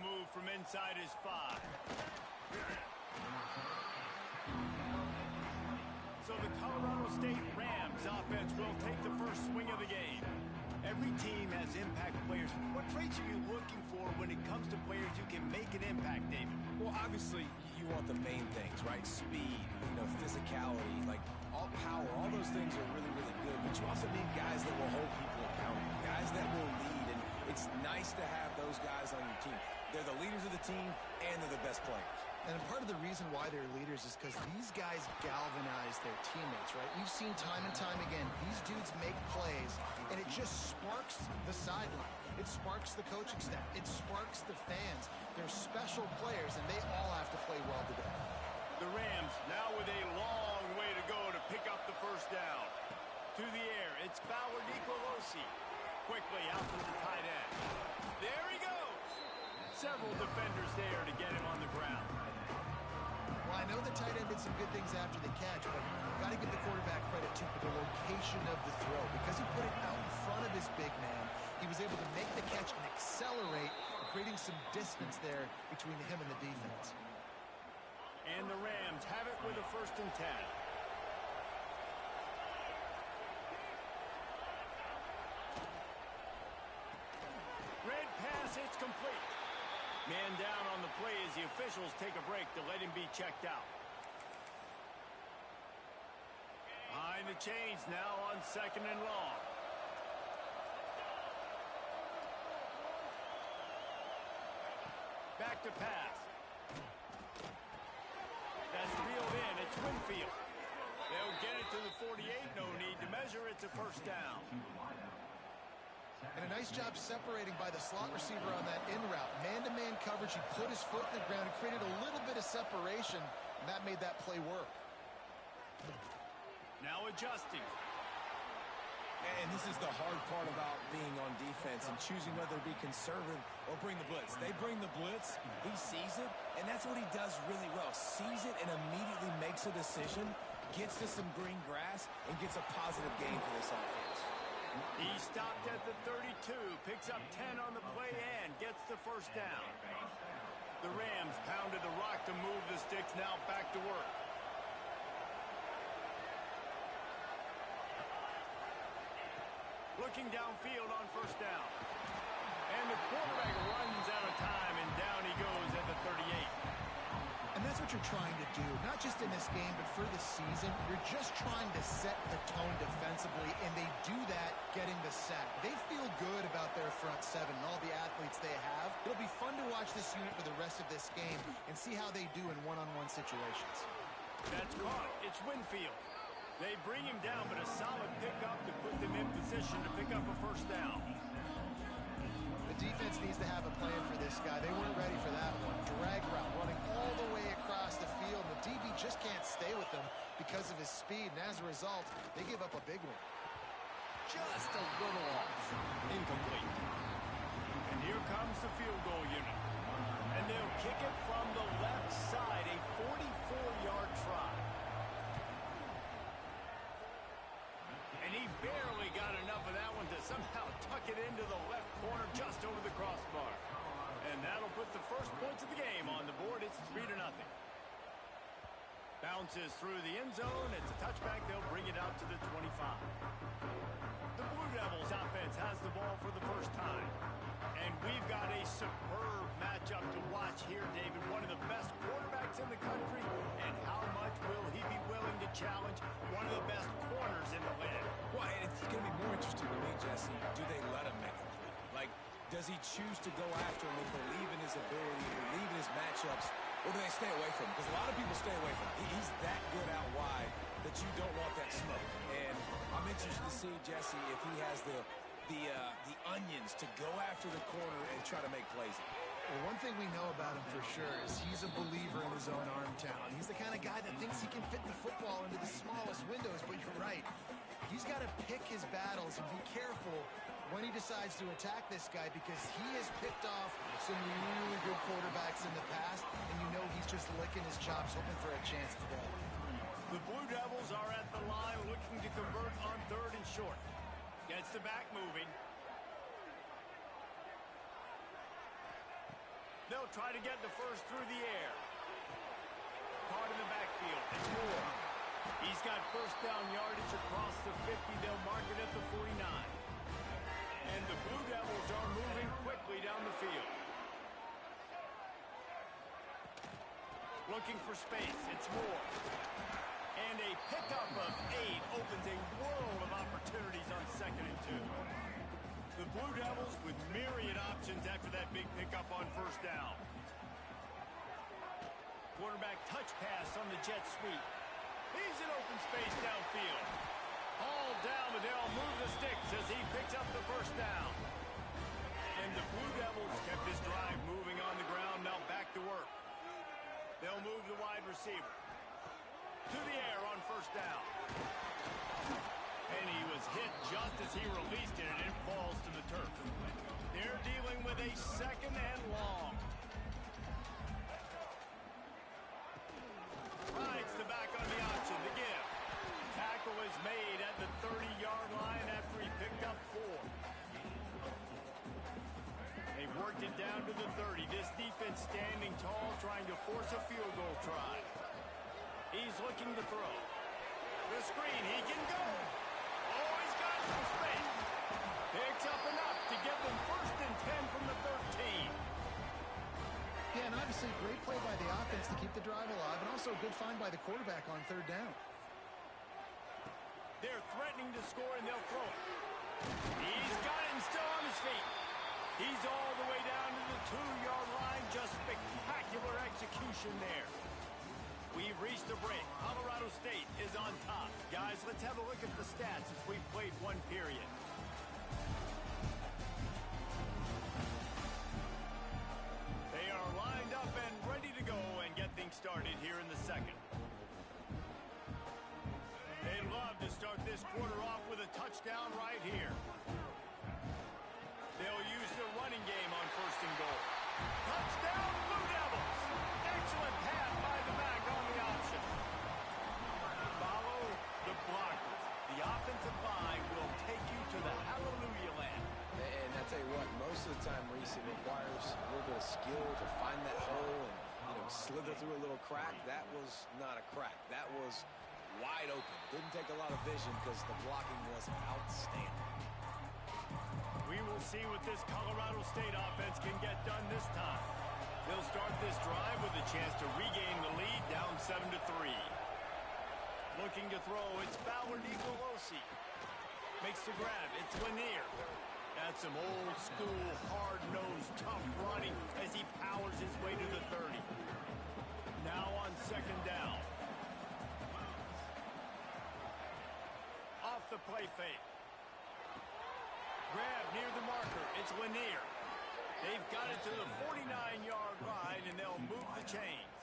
move from inside his 5. So the Colorado State Rams offense will take the first swing of the game. Every team has impact players. What traits are you looking for when it comes to players who can make an impact, David? Well, obviously, you want the main things, right? Speed, physicality, like all power, all those things are really, really good. But you also need guys that will hold people accountable, guys that will lead. And it's nice to have those guys on your team. They're the leaders of the team, and they're the best players. And part of the reason why they're leaders is because these guys galvanize their teammates, right? We've seen time and time again, these dudes make plays, and it just sparks the sideline. It sparks the coaching staff. It sparks the fans. They're special players, and they all have to play well today. The Rams now with a long way to go to pick up the first down. To the air, it's Fowler Nicolosi. Quickly out to the tight end. There he goes. Several defenders there to get him on the ground. Well, I know the tight end did some good things after the catch, but you've got to give the quarterback credit, too, for the location of the throw. Because he put it out in front of his big man, he was able to make the catch and accelerate, creating some distance there between him and the defense. And the Rams have it with a 1st and 10. Red pass, it's complete. Man down on the play as the officials take a break to let him be checked out. Behind the chains now on 2nd and long. Back to pass. That's reeled in. It's Winfield. They'll get it to the 48. No need to measure. It's a 1st down. And a nice job separating by the slot receiver on that in route. Man-to-man coverage, he put his foot in the ground and created a little bit of separation, and that made that play work. Now adjusting. And this is the hard part about being on defense and choosing whether to be conservative or bring the blitz. They bring the blitz, he sees it, and that's what he does really well. Sees it and immediately makes a decision, gets to some green grass, and gets a positive gain for this offense. He stopped at the 32, picks up 10 on the play and gets the 1st down. The Rams pounded the rock to move the sticks, now back to work. Looking downfield on 1st down. And the quarterback runs out of time, and down he goes at the 38. And that's what you're trying to do, not just in this game, but for the season. You're just trying to set the tone defensively, and they do that getting the sack. They feel good about their front 7 and all the athletes they have. It'll be fun to watch this unit for the rest of this game and see how they do in one-on-one situations. That's caught. It's Winfield. They bring him down, but a solid pickup to put them in position to pick up a 1st down. The defense needs to have a plan for this guy. They weren't ready for that one. Drag route running all the way across the field. The DB just can't stay with them because of his speed, and as a result, they give up a big one. Just a little off. Incomplete. And here comes the field goal unit. And they'll kick it from the left side, a 44-yard try. And he barely got enough of that one to somehow tuck it into the left corner just over the crossbar. And that'll put the first points of the game on the board. It's 3-0. Bounces through the end zone. It's a touchback. They'll bring it out to the 25. The Blue Devils offense has the ball for the first time. And we've got a superb matchup to watch here, David. One of the best quarterbacks in the country. And how much will he be willing to challenge one of the best corners in the league? Well, and it's going to be more interesting to me, Jesse. Do they let him make a play? Like, does he choose to go after him and believe in his ability, believe in his matchups, or do they stay away from him? Because a lot of people stay away from him. He's that good out wide that you don't want that smoke. And I'm interested to see, Jesse, if he has the onions to go after the corner and try to make plays. Well, one thing we know about him for sure is he's a believer in his own arm talent. He's the kind of guy that thinks he can fit the football into the smallest windows, but you're right. He's got to pick his battles and be careful when he decides to attack this guy, because he has picked off some really good quarterbacks in the past, and you know he's just licking his chops, hoping for a chance today. The Blue Devils are at the line looking to convert on 3rd and short. Gets the back moving. They'll try to get the first through the air. Caught in the backfield. It's Moore. He's got first down yardage across the 50. They'll mark it at the 49. And the Blue Devils are moving quickly down the field. Looking for space. It's Moore. And a pickup of 8 opens a world of opportunities on 2nd and 2. The Blue Devils with myriad options after that big pickup on first down. Quarterback touch pass on the jet sweep. He's in open space downfield. All down, but they'll move the sticks as he picks up the first down. And the Blue Devils kept this drive moving on the ground. Now back to work. They'll move the wide receiver to the air on first down. And he was hit just as he released it, and it falls to the turf. They're dealing with a 2nd and long. Rides the back on the option, the give. Tackle is made at the 30-yard line after he picked up 4. They've worked it down to the 30. This defense standing tall, trying to force a field goal try. He's looking to throw. The screen, he can go. Oh, he's got some space. Picks up enough to get them 1st and 10 from the 13. Yeah, and obviously great play by the offense to keep the drive alive, and also a good find by the quarterback on 3rd down. They're threatening to score, and they'll throw it. He's got it and still on his feet. He's all the way down to the 2-yard line. Just spectacular execution there. We've reached a break. Colorado State is on top. Guys, let's have a look at the stats as we've played 1 period. They are lined up and ready to go and get things started here in the 2nd. They'd love to start this quarter off with a touchdown right here. They'll use the running game on 1st and goal. Touchdown, Blue Devils! Excellent pass by the back on the option. Follow the blockers. The offensive line will take you to the hallelujah land. And I tell you what, most of the time, Reese, it requires a little bit of skill to find that hole and, slither through a little crack. That was not a crack. That was wide open. Didn't take a lot of vision because the blocking was outstanding. We will see what this Colorado State offense can get done this time. They'll start this drive with a chance to regain the lead, down 7-3. Looking to throw, it's Ballard Nicolosi. Makes the grab, it's Lanier. That's some old school, hard-nosed, tough running as he powers his way to the 30. Now on 2nd down. Off the play fake. Grab near the marker. It's Lanier. They've got it to the 49-yard line, and they'll move the chains.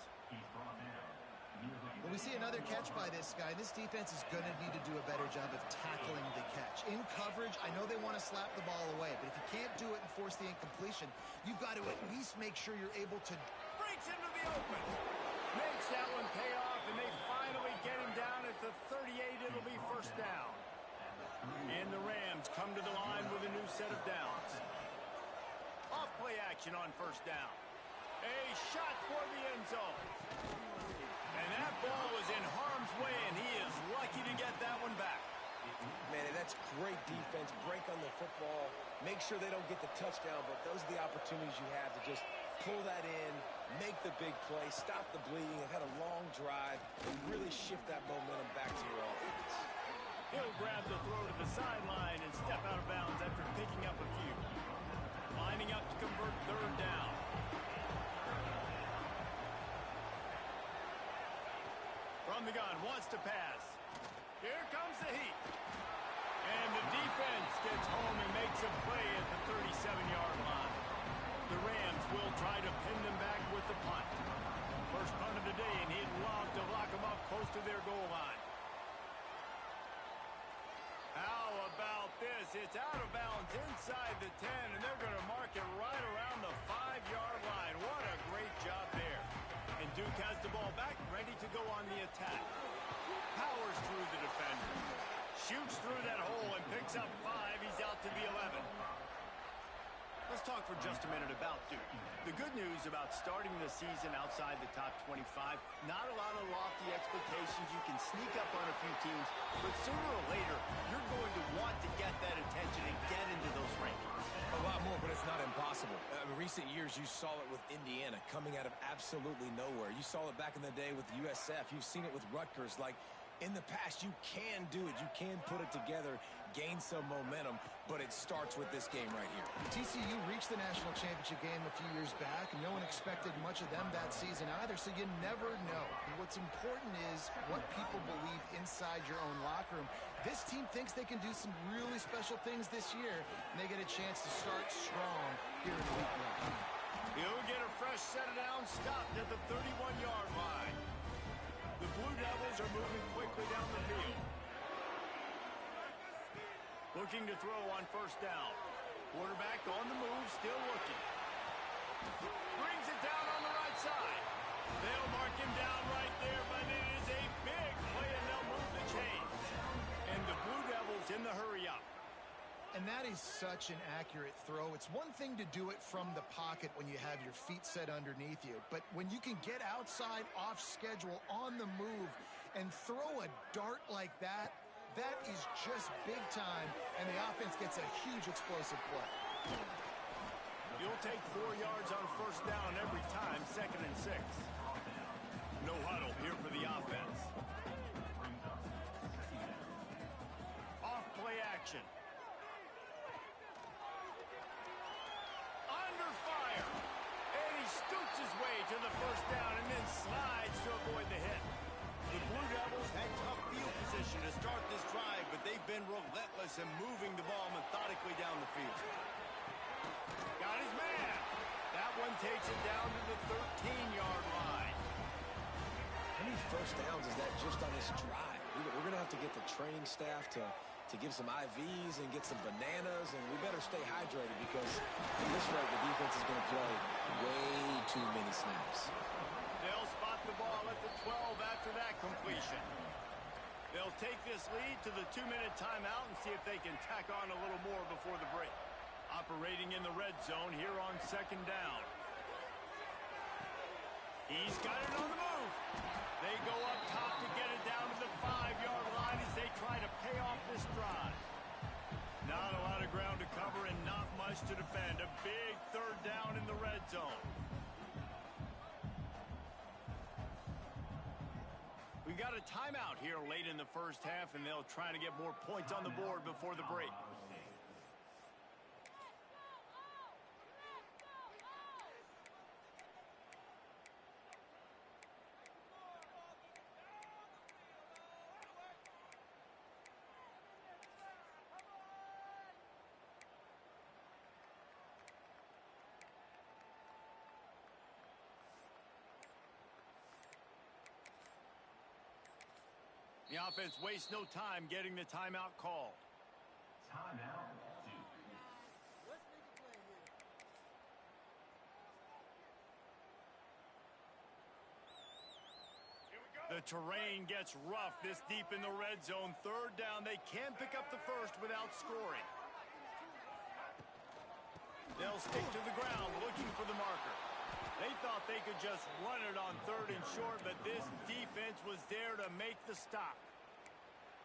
Well, we see another catch by this guy. This defense is going to need to do a better job of tackling the catch. In coverage, I know they want to slap the ball away, but if you can't do it and force the incompletion, you've got to at least make sure you're able to... Breaks into the open. Makes that one pay off, and they finally get him down at the 38. It'll be 1st down. And the Rams come to the line with a new set of downs. Off play action on 1st down. A shot for the end zone. And that ball was in harm's way, and he is lucky to get that one back. Man, that's great defense. Break on the football. Make sure they don't get the touchdown, but those are the opportunities you have to just pull that in, make the big play, stop the bleeding. They've had a long drive, and really shift that momentum back to your offense. He'll grab the throw to the sideline and step out of bounds after picking up a few. Lining up to convert 3rd down. From the gun, wants to pass. Here comes the heat. And the defense gets home and makes a play at the 37-yard line. The Rams will try to pin them back with the punt. First punt of the day, and he'd love to lock them up close to their goal line. How about this? It's out of bounds inside the 10, and they're going to mark it right around the 5-yard line. What a great job there. And Duke has the ball back, ready to go on the attack. Powers through the defender. Shoots through that hole and picks up 5. He's out to the 11. Let's talk for just a minute about Duke. The good news about starting the season outside the top 25, not a lot of lofty expectations. You can sneak up on a few teams, but sooner or later, you're going to want to get that attention and get into those rankings. A lot more, but it's not impossible. In recent years, you saw it with Indiana coming out of absolutely nowhere. You saw it back in the day with USF. You've seen it with Rutgers. Like, in the past, you can do it. You can put it together, gain some momentum, but it starts with this game right here. TCU reached the national championship game a few years back, and no one expected much of them that season either, so you never know. And what's important is what people believe inside your own locker room. This team thinks they can do some really special things this year, and they get a chance to start strong here in week one. He'll get a fresh set it down, stopped at the 31-yard line. The Blue Devils are moving quickly down the field. Looking to throw on first down. Quarterback on the move, still looking. Brings it down on the right side. They'll mark him down right there, but it is a big play, and they'll move the chains. And the Blue Devils in the hurry up. And that is such an accurate throw. It's one thing to do it from the pocket when you have your feet set underneath you, but when you can get outside, off schedule, on the move, and throw a dart like that, that is just big time, and the offense gets a huge explosive play. You'll take 4 yards on first down every time, 2nd and 6. No huddle here for the offense. Off play action. Under fire. And he scoots his way to the first down and then slides to avoid the hit. The Blue Devils had tough field position to start this drive, but they've been relentless in moving the ball methodically down the field. Got his man. That one takes it down to the 13-yard line. How many first downs is that just on this drive? We're going to have to get the training staff to give some IVs and get some bananas, and we better stay hydrated because at this rate, the defense is going to play way too many snaps. They'll spot the ball at the 12 after that completion. They'll take this lead to the 2-minute timeout and see if they can tack on a little more before the break. Operating in the red zone here on 2nd down. He's got it on the move. They go up top to get it down to the 5-yard line as they try to pay off this drive. Not a lot of ground to cover and not much to defend. A big 3rd down in the red zone. We've got a timeout here late in the first half, and they'll try to get more points on the board before the break. The offense wastes no time getting the timeout called. Timeout, Duke. The terrain gets rough this deep in the red zone. 3rd down. They can pick up the first without scoring. They'll stick to the ground looking for the marker. They thought they could just run it on 3rd and short, but this defense was there to make the stop.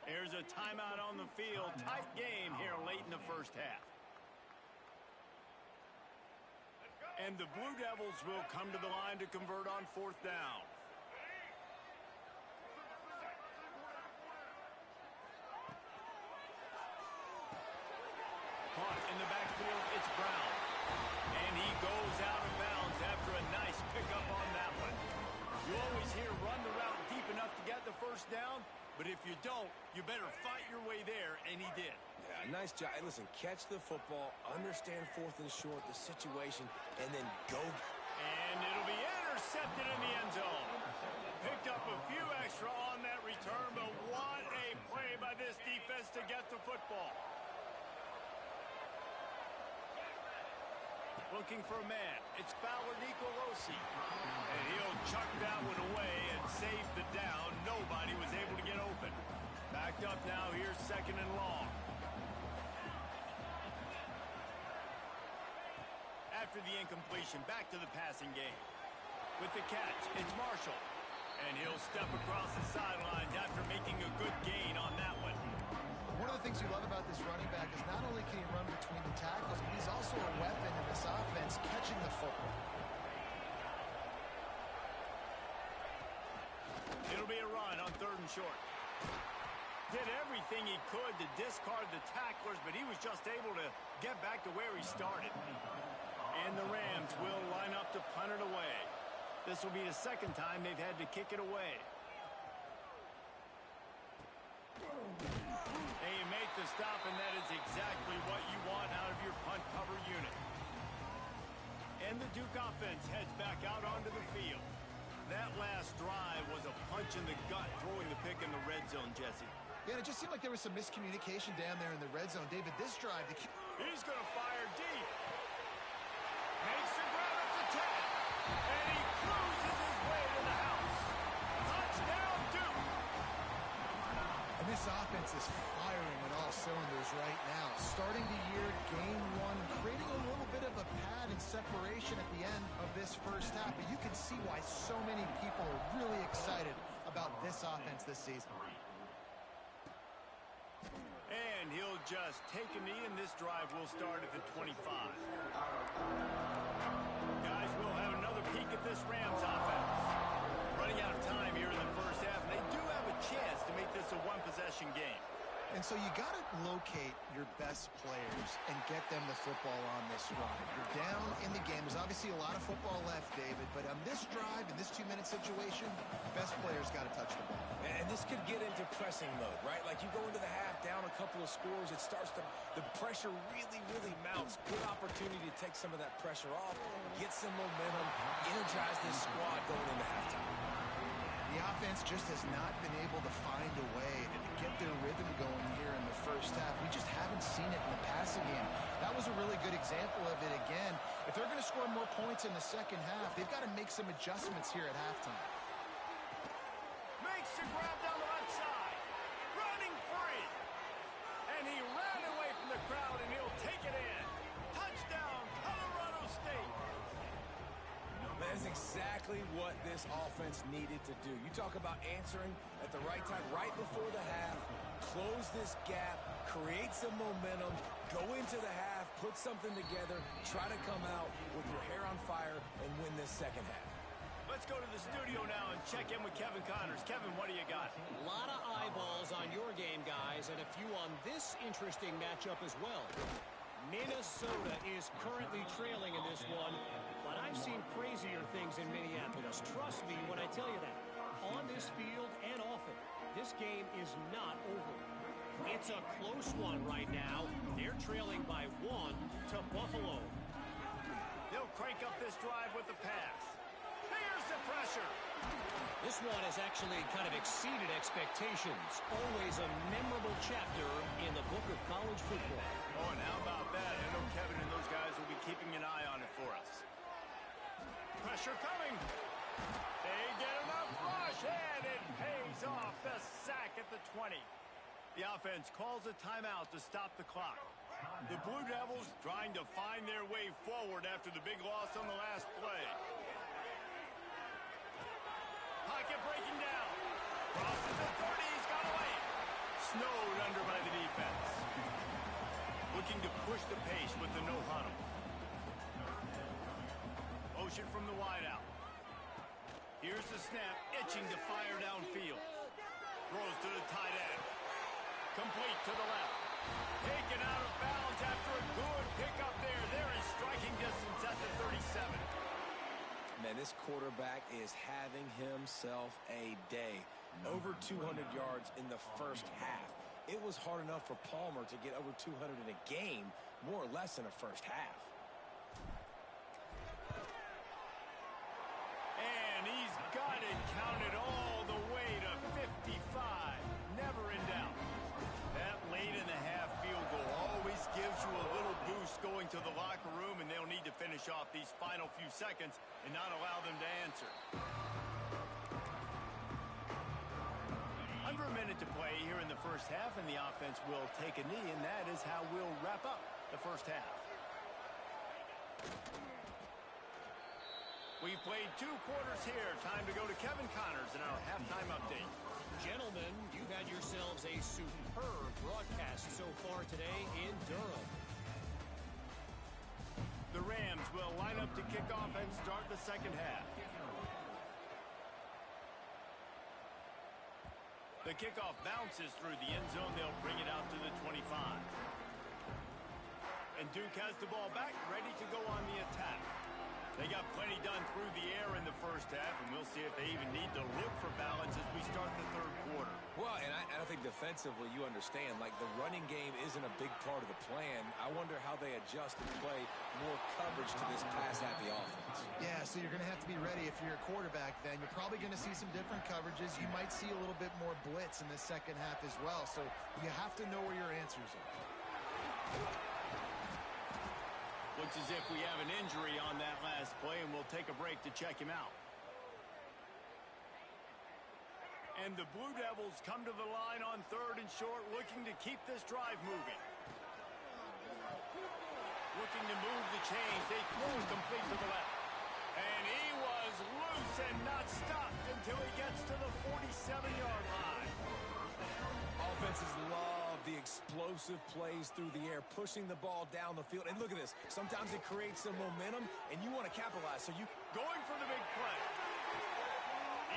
There's a timeout on the field. Tight game here late in the first half. And the Blue Devils will come to the line to convert on 4th down. Caught in the backfield, it's Brown. And he goes out of bounds after a nice pickup on that one. You always hear run the route deep enough to get the first down, but if you don't, you better fight your way there, and he did. Yeah, nice job. Hey, listen, catch the football, understand 4th and short, the situation, and then go. And it'll be intercepted in the end zone. Picked up a few extra on that return, but what a play by this defense to get the football. Looking for a man. It's Fowler Nicolosi. And he'll chuck that one away and save the down. Nobody was able to get open. Backed up now. Here's 2nd and long. after the incompletion. Back to the passing game. With the catch, it's Marshall. And he'll step across the sidelines after making a good gain on that one. One of the things you love about this running back is not only can he run between the tackles, but he's also a weapon in this offense catching the football. It'll be a run on 3rd and short. Did everything he could to discard the tacklers, but he was just able to get back to where he started. And the Rams will line up to punt it away. This will be the 2nd time they've had to kick it away. And you make the stop, and that is exactly what you want out of your punt cover unit. And the Duke offense heads back out onto the field. That last drive was a punch in the gut, throwing the pick in the red zone, Jesse. Yeah, and it just seemed like there was some miscommunication down there in the red zone. David, this drive... He's going to fire deep. Makes the grab at the 10. And he cruises his way to the house. Touchdown, Duke. And this offense is firing on all cylinders right now. Starting the year, game 1, creating a little bit of a pad and separation at the end of this first half. But you can see why so many people are really excited about this offense this season. And he'll just take a knee, and this drive will start at the 25. Guys, we'll have another peek at this Rams offense. Running out of time here in the first half, and they do have a chance to make this a one-possession game. And so you got to locate your best players and get them the football on this drive. You're down in the game. There's obviously a lot of football left, David, but on this drive, in this 2-minute situation, best players got to touch the ball. And this could get into pressing mode, right? Like you go into the half, down a couple of scores, it starts to, the pressure really, really mounts. Good opportunity to take some of that pressure off, get some momentum, energize this squad going into halftime. The offense just has not been able to find a way to get their rhythm going here in the first half. We just haven't seen it in the passing game. That was a really good example of it again. If they're going to score more points in the second half, they've got to make some adjustments here at halftime. Makes the grab down the left side. Running free. And he ran away from the crowd, and he'll take it in. Touchdown, Colorado State. That's exactly what this offense needed to do. You talk about answering at the right time, right before the half, close this gap, create some momentum, go into the half, put something together, try to come out with your hair on fire and win this second half. Let's go to the studio now and check in with Kevin Connors. Kevin, what do you got? A lot of eyeballs on your game, guys, and a few on this interesting matchup as well. Minnesota is currently trailing in this one, but I've seen crazier things in Minneapolis. Trust me when I tell you that. On this field and off it, this game is not over. It's a close one right now. They're trailing by 1 to Buffalo. They'll crank up this drive with the pass. Here's the pressure. This one has actually kind of exceeded expectations. Always a memorable chapter in the book of college football. Oh, and how about that? I know Kevin and those guys will be keeping an eye on it for us. Pressure coming. They get enough rush, and it pays off. The sack at the 20. The offense calls a timeout to stop the clock. The Blue Devils trying to find their way forward after the big loss on the last play. Pocket breaking down. Crosses the 30. He's got away. Snowed under by the defense. Looking to push the pace with the no huddle. Motion from the wideout. Here's the snap, itching to fire downfield. Throws to the tight end. Complete to the left. Taken out of bounds after a good pickup there. They're in striking distance at the 37. Man, this quarterback is having himself a day. Over 200 yards in the first half. It was hard enough for Palmer to get over 200 in a game, more or less in a first half. And he's got it counted all the way to 55. Never in doubt. That late in the half field goal always gives you a little boost going to the locker room, and they'll need to finish off these final few seconds and not allow them to answer. Under a minute to play here in the first half, and the offense will take a knee, and that is how we'll wrap up the first half. We've played 2 quarters here. Time to go to Kevin Connors in our halftime update. Gentlemen, you've had yourselves a superb broadcast so far today in Durham. The Rams will line up to kick off and start the second half. The kickoff bounces through the end zone. They'll bring it out to the 25. And Duke has the ball back, ready to go on the attack. They got plenty done through the air in the first half, and we'll see if they even need to look for balance as we start the third quarter. Well, and I think defensively you understand, like the running game isn't a big part of the plan. I wonder how they adjust and play more coverage to this pass-happy offense. Yeah, so you're going to have to be ready if you're a quarterback then. You're probably going to see some different coverages. You might see a little bit more blitz in the second half as well, so you have to know where your answers are. Looks as if we have an injury on that last play, and we'll take a break to check him out. And the Blue Devils come to the line on 3rd and short, looking to keep this drive moving. Looking to move the chains. They throw it complete to the left. And he was loose and not stopped until he gets to the 47-yard line. Offenses love the explosive plays through the air, pushing the ball down the field. And look at this. Sometimes it creates some momentum, and you want to capitalize. So you going for the big play.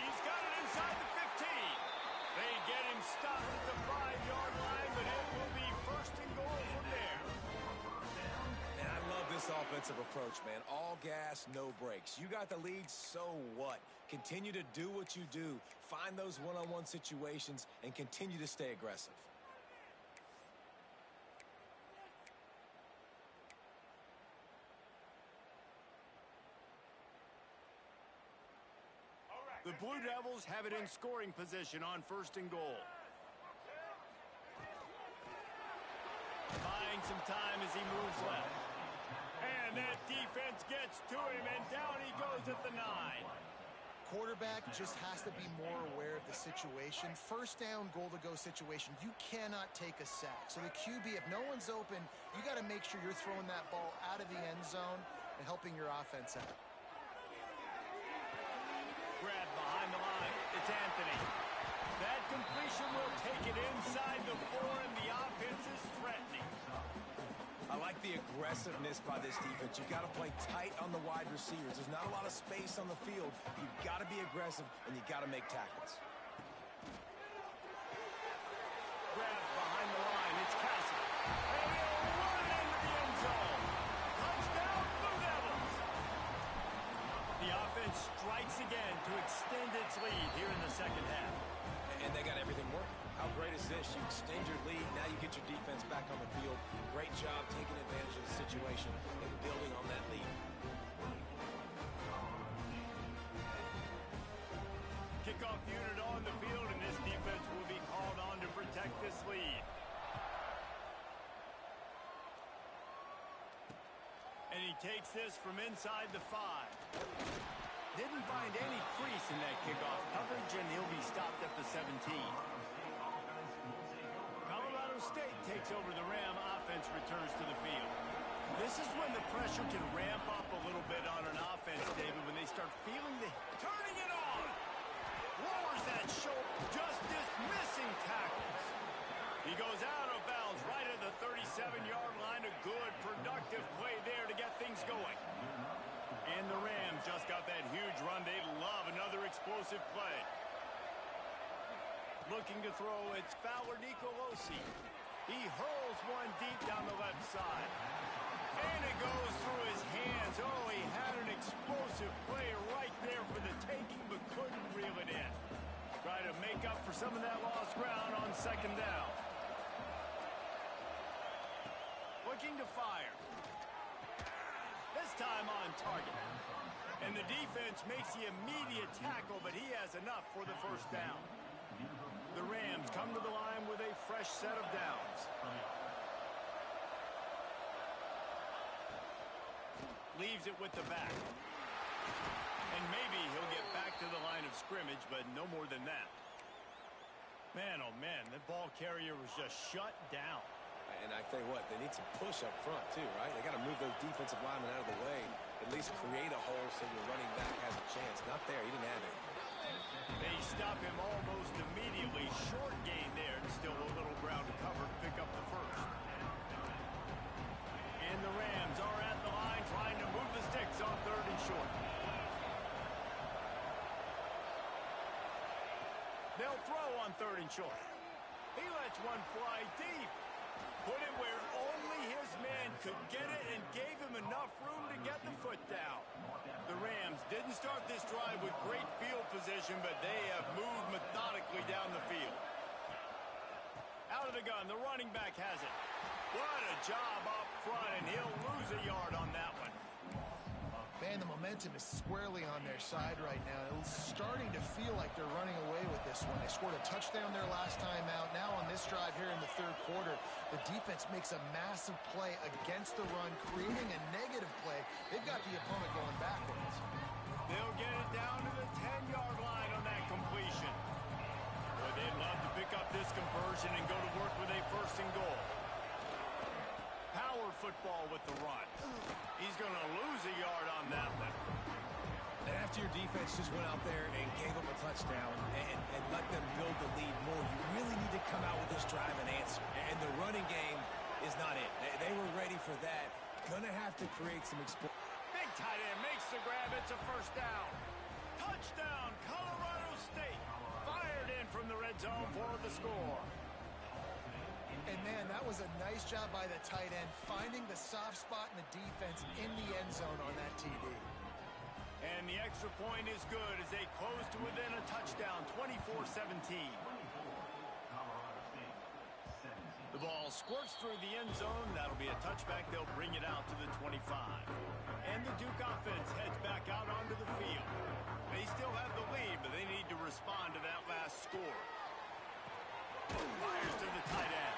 He's got it inside the 15. They get him stopped at the 5-yard line, but it will be 1st and goal from there. And I love this offensive approach, man. All gas, no brakes. You got the lead, so what? Continue to do what you do. Find those one-on-one situations and continue to stay aggressive. The Blue Devils have it in scoring position on 1st and goal. Buying some time as he moves left. And that defense gets to him, and down he goes at the 9. Quarterback just has to be more aware of the situation. 1st down, goal-to-go situation. You cannot take a sack. So the QB, if no one's open, you got to make sure you're throwing that ball out of the end zone and helping your offense out. Grab behind the line. It's Anthony. That completion will take it inside the 4, and the offense is threatening. I like the aggressiveness by this defense. You've got to play tight on the wide receivers. There's not a lot of space on the field. You've got to be aggressive, and you've got to make tackles. Grab behind the line. It's Castle. And he'll run it into the end zone. Touchdown, Blue Devils. The offense strikes again to extend its lead here in the second half. And they got everything working. How great is this? You extend your lead, now you get your defense back on the field. Great job taking advantage of the situation and building on that lead. Kickoff unit on the field, and this defense will be called on to protect this lead. And he takes this from inside the 5. Didn't find any crease in that kickoff coverage, and he'll be stopped at the 17. Colorado State takes over the Ram offense, returns to the field. This is when the pressure can ramp up a little bit on an offense, David, when they start feeling the... Turning it on! Lowers that shoulder, just dismissing tackles. He goes out of bounds right at the 37-yard line. A good, productive play there to get things going. And the Rams just got that huge run. They love another explosive play. Looking to throw, it's Fowler Nicolosi. He hurls one deep down the left side. And it goes through his hands. Oh, he had an explosive play right there for the taking, but couldn't reel it in. Try to make up for some of that lost ground on 2nd down. Looking to fire. This time on target. And the defense makes the immediate tackle, but he has enough for the 1st down. The Rams come to the line with a fresh set of downs. Leaves it with the back. And maybe he'll get back to the line of scrimmage, but no more than that. Man, oh man, the ball carrier was just shut down. And I tell you what, they need some push up front too, right? They got to move those defensive linemen out of the way. at least create a hole so your running back has a chance. Not there. He didn't have it. They stop him almost immediately. Short gain there, and still a little ground to cover to pick up the first. And the Rams are at the line trying to move the sticks on 3rd and short. They'll throw on 3rd and short. He lets one fly deep. Put it where only his man could get it and gave him enough room to get the foot down. The Rams didn't start this drive with great field position, but they have moved methodically down the field. Out of the gun, the running back has it. What a job up front, and he'll lose a yard on that one. Man, the momentum is squarely on their side right now. It's starting to feel like they're running away with this one. They scored a touchdown their last time out. Now on this drive here in the 3rd quarter, the defense makes a massive play against the run, creating a negative play. They've got the opponent going backwards. They'll get it down to the 10-yard line on that completion. Boy, they'd love to pick up this conversion and go to work with a 1st and goal. Power football with the run. He's going to lose a yard on that one. And after your defense just went out there and gave them a touchdown and let them build the lead more, you really need to come out with this drive and answer. And the running game is not it. They were ready for that. Going to have to create some explosion. Big tight end makes the grab. It's a 1st down. Touchdown, Colorado State. Fired in from the red zone for the score. And, man, that was a nice job by the tight end, finding the soft spot in the defense in the end zone on that TD. And the extra point is good as they close to within a touchdown, 24-17. The ball squirts through the end zone. That'll be a touchback. They'll bring it out to the 25. And the Duke offense heads back out onto the field. They still have the lead, but they need to respond to that last score. Fires to the tight end.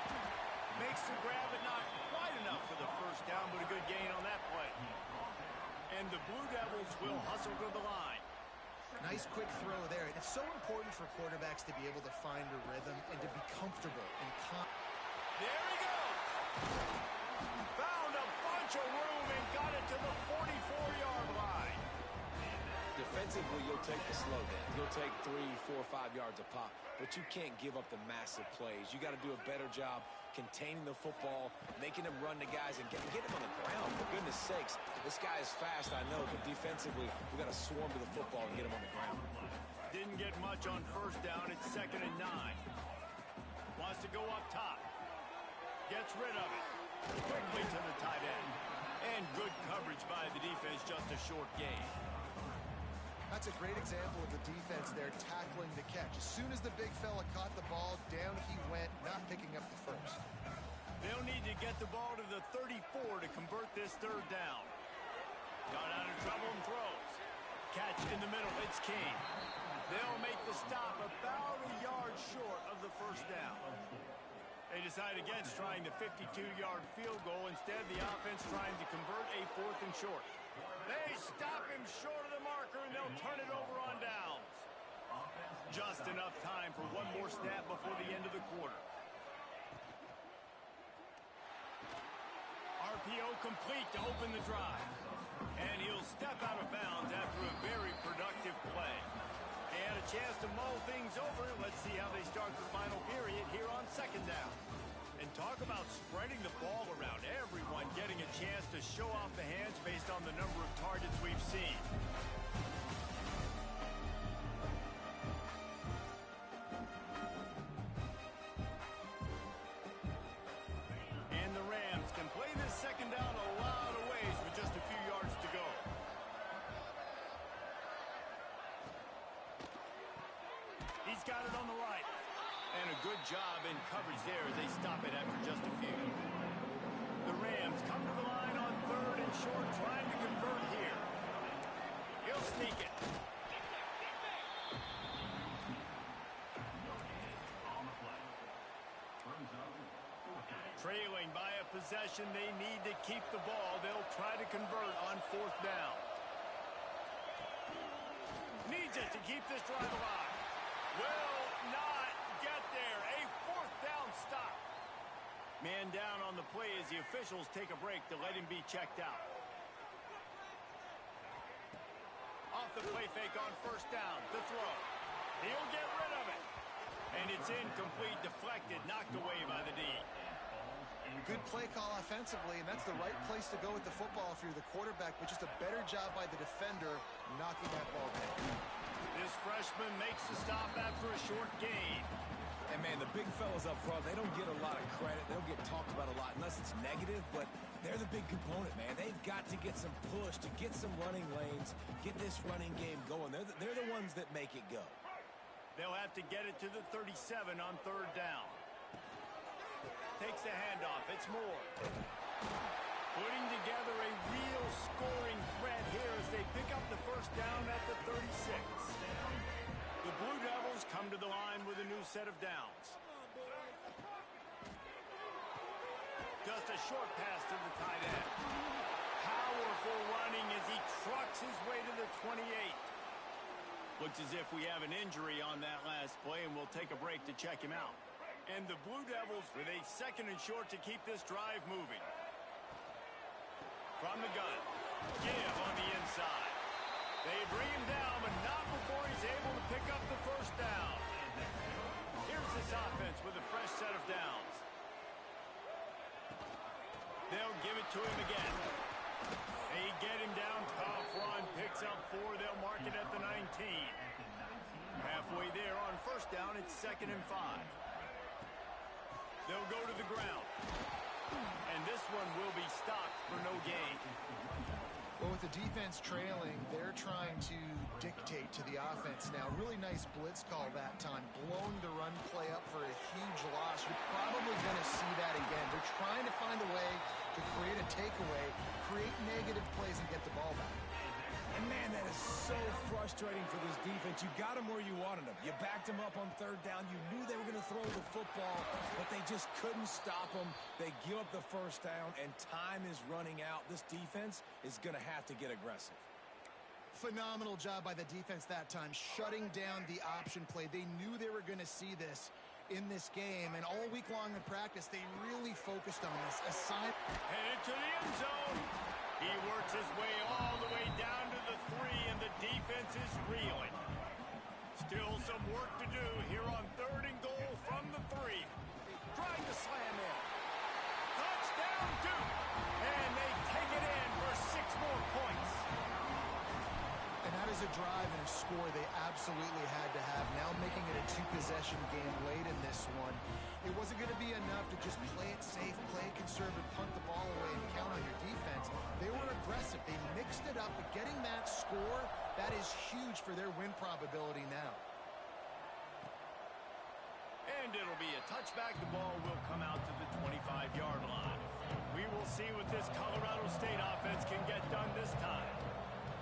Makes the grab, but not quite enough for the 1st down, but a good gain on that play. And the Blue Devils will hustle to the line. Nice quick throw there. It's so important for quarterbacks to be able to find a rhythm and to be comfortable and There he goes. Found a bunch of room and got it to the 44-yard line. Defensively, you'll take the slow down. You'll take 3, 4, 5 yards a pop, but you can't give up the massive plays. You got to do a better job containing the football, making them run to guys, and get them on the ground. For goodness sakes, this guy is fast, I know, but defensively, we got to swarm to the football and get him on the ground. Didn't get much on 1st down. It's 2nd and 9. Wants to go up top. Gets rid of it. Quickly to the tight end. And good coverage by the defense, just a short gain. That's a great example of the defense there tackling the catch. As soon as the big fella caught the ball, down he went, not picking up the 1st. They'll need to get the ball to the 34 to convert this 3rd down. Got out of trouble and throws. Catch in the middle. It's King. They'll make the stop about a yard short of the 1st down. They decide against trying the 52-yard field goal. Instead, the offense trying to convert a 4th and short. They stop him short of the marker, and they'll turn it over on downs. Just enough time for one more snap before the end of the quarter. RPO complete to open the drive. And he'll step out of bounds after a very productive play. They had a chance to mull things over. Let's see how they start the final period here on 2nd down. And talk about spreading the ball around. Everyone getting a chance to show off the hands based on the number of targets we've seen. And the Rams can play this 2nd down a lot of ways with just a few yards to go. He's got it on the right. And a good job in coverage there as they stop it after just a few. The Rams come to the line on 3rd and short, trying to convert here. He'll sneak it. Trailing by a possession, they need to keep the ball. They'll try to convert on 4th down. Needs it to keep this drive alive. Will not get there. A 4th down stop. Man down on the play as the officials take a break to let him be checked out. play fake on first down. The throw. He'll get rid of it. And it's incomplete, deflected, knocked away by the D. Good play call offensively, and that's the right place to go with the football if you're the quarterback, but just a better job by the defender knocking that ball down. This freshman makes the stop after a short gain. And, man, the big fellas up front, they don't get a lot of credit. They don't get talked about a lot unless it's negative, but they're the big component, man. They've got to get some push, to get some running lanes, get this running game going. They're the ones that make it go. They'll have to get it to the 37 on third down. Takes the handoff. It's Moore. Putting together a real scoring threat here as they pick up the first down at the 36. The Blue Devils come to the line with a new set of downs. Just a short pass to the tight end. Powerful running as he trucks his way to the 28. Looks as if we have an injury on that last play, and we'll take a break to check him out. And the Blue Devils with a second and short to keep this drive moving. From the gun. Give on the inside. They bring him down, but not before he's able to pick up the first down. Here's this offense with a fresh set of downs. They'll give it to him again. They get him down. Tough run. Picks up 4. They'll mark it at the 19. Halfway there on first down, it's 2nd and 5. They'll go to the ground. And this one will be stopped for no gain. Well, with the defense trailing, they're trying to dictate to the offense now. Really nice blitz call that time, blowing the run play up for a huge loss. You're probably going to see that again. They're trying to find a way to create a takeaway, create negative plays, and get the ball back. And, man, that is so frustrating for this defense. You got them where you wanted them. You backed them up on third down. You knew they were going to throw the football, but they just couldn't stop them. They give up the first down, and time is running out. This defense is going to have to get aggressive. Phenomenal job by the defense that time, shutting down the option play. They knew they were going to see this in this game, and all week long in practice, they really focused on this. Headed to the end zone. He works his way all the way down to the 3, and the defense is reeling. Still some work to do here on 3rd and goal from the 3. Trying to slam in. Touchdown, Duke! And they take it in for 6 more points. And that is a drive and a score they absolutely had to have. Now making it a 2-possession game late in this one. It wasn't going to be enough to just play it safe, play it conservative, punt the ball away, and count on your defense. They were aggressive. They mixed it up, but getting that score, that is huge for their win probability now. And it'll be a touchback. The ball will come out to the 25-yard line. We will see what this Colorado State offense can get done this time.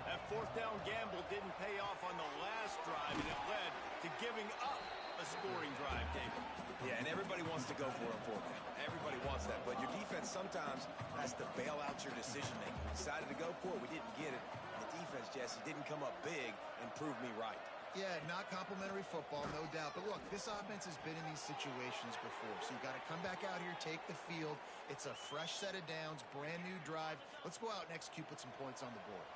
That 4th down gamble didn't pay off on the last drive, and it led to giving up a scoring drive, David. Yeah, and everybody wants to go for it on 4th down. Everybody wants that, but your defense sometimes has to bail out your decision-making. We decided to go for it. We didn't get it. The defense, Jesse, didn't come up big and prove me right. Yeah, not complimentary football, no doubt. But look, this offense has been in these situations before, so you've got to come back out here, take the field. It's a fresh set of downs, brand new drive. Let's go out and execute, put some points on the board.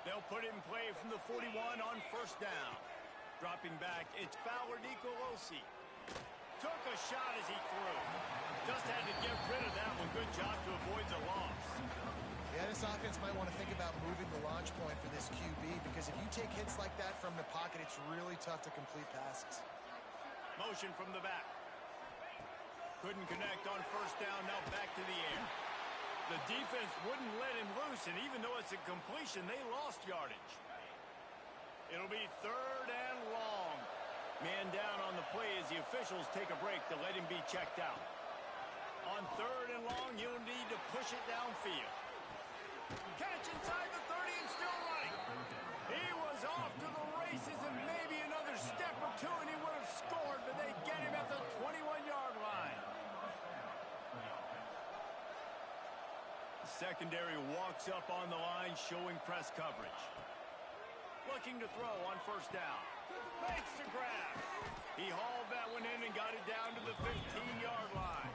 They'll put it in play from the 41 on first down. Dropping back, it's Fowler Nicolosi. Took a shot as he threw. Just had to get rid of that one. Good job to avoid the loss. Yeah, this offense might want to think about moving the launch point for this QB, because if you take hits like that from the pocket, it's really tough to complete passes. Motion from the back. Couldn't connect on first down, now back to the air. The defense wouldn't let him loose, and even though it's a completion, they lost yardage. It'll be 3rd and long. Man down on the play as the officials take a break to let him be checked out. On 3rd and long, you'll need to push it downfield. Catch inside the 30 and still running. He was off to the races, and maybe another step or two and he would have scored, but they get him at the 21-yard line. The secondary walks up on the line, showing press coverage. Looking to throw on first down. Makes the grab. He hauled that one in and got it down to the 15-yard line.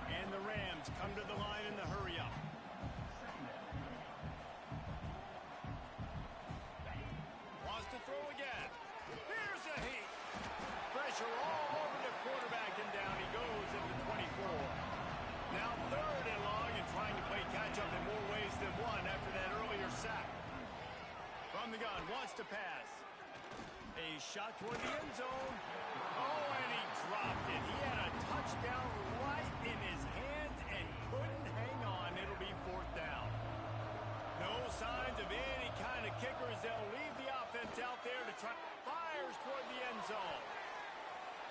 And the Rams come to the line in the hurry-up. throw again. Here's a heat. Pressure all over the quarterback, and down he goes at the 24. Now 3rd and long, and trying to play catch-up in more ways than one after that earlier sack. From the gun, wants to pass. A shot toward the end zone. Oh, and he dropped it. He had a touchdown right in his hands and couldn't hang on. It'll be 4th down. No signs of any kind of kickers. They'll leave the offense out there to try. Fires toward the end zone.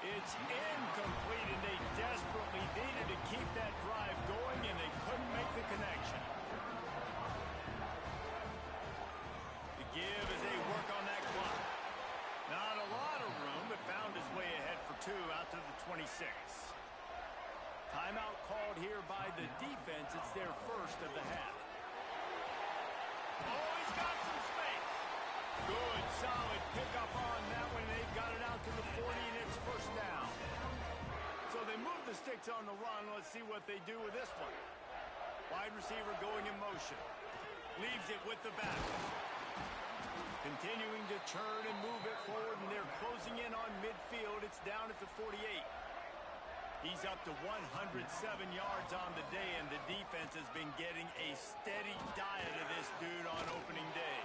It's incomplete, and they desperately needed to keep that drive going, and they couldn't make the connection. The give as they work on that clock. Not a lot of room, but found his way ahead for 2 out to the 26. Timeout called here by the defense. It's their first of the half. Oh, he's got some space. Good, solid pickup on that one. They've got it out to the 40, and it's 1st down. So they move the sticks on the run. Let's see what they do with this one. Wide receiver going in motion. Leaves it with the back. Continuing to turn and move it forward, and they're closing in on midfield. It's down at the 48. He's up to 107 yards on the day, and the defense has been getting a steady diet of this dude on opening day.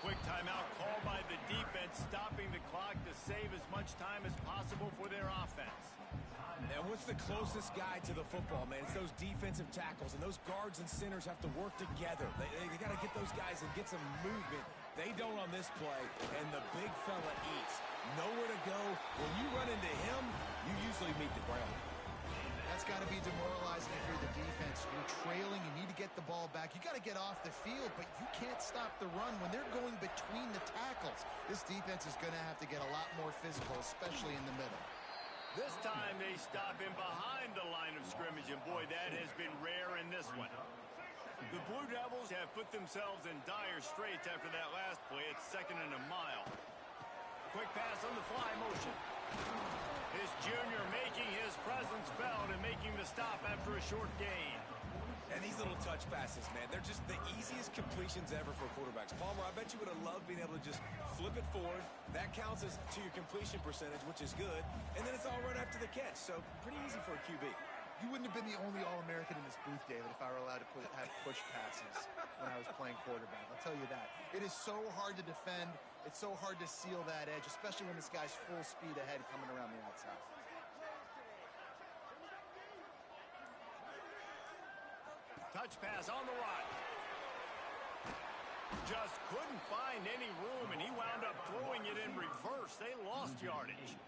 Quick timeout called by the defense, stopping the clock to save as much time as possible for their offense. And what's the closest guy to the football, man? It's those defensive tackles, and those guards and centers have to work together. They got to get those guys and get some movement. They don't on this play, and the big fella eats. Nowhere to go. When you run into him, you usually meet the ground. That's got to be demoralizing if you're the defense. You're trailing. You need to get the ball back. You got to get off the field, but you can't stop the run when they're going between the tackles. This defense is going to have to get a lot more physical, especially in the middle. This time they stop him behind the line of scrimmage, and boy, that has been rare in this one. The Blue Devils have put themselves in dire straits after that last play. It's 2nd and a mile. Quick pass on the fly motion. This junior making his presence felt and making the stop after a short gain. And these little touch passes, man, they're just the easiest completions ever for quarterbacks. Palmer, I bet you would have loved being able to just flip it forward. That counts as to your completion percentage, which is good. And then it's all right after the catch, so pretty easy for a QB. You wouldn't have been the only All-American in this booth, David, if I were allowed to have push passes when I was playing quarterback. I'll tell you that. It is so hard to defend. It's so hard to seal that edge, especially when this guy's full speed ahead coming around the outside. Touch pass on the right. Just couldn't find any room, and he wound up throwing it in reverse. They lost yardage.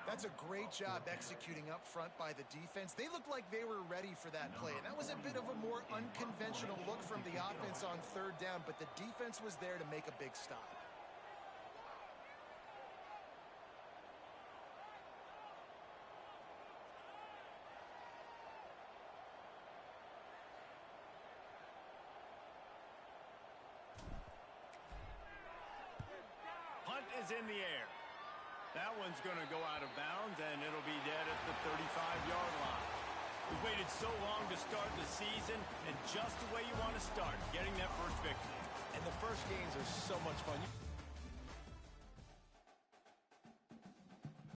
That's a great job executing up front by the defense. They looked like they were ready for that play, and that was a bit of a more unconventional look from the offense on 3rd down, but the defense was there to make a big stop. Punt is in the air. That one's going to go out of bounds, and it'll be dead at the 35-yard line. We've waited so long to start the season, and just the way you want to start, getting that first victory. And the first games are so much fun.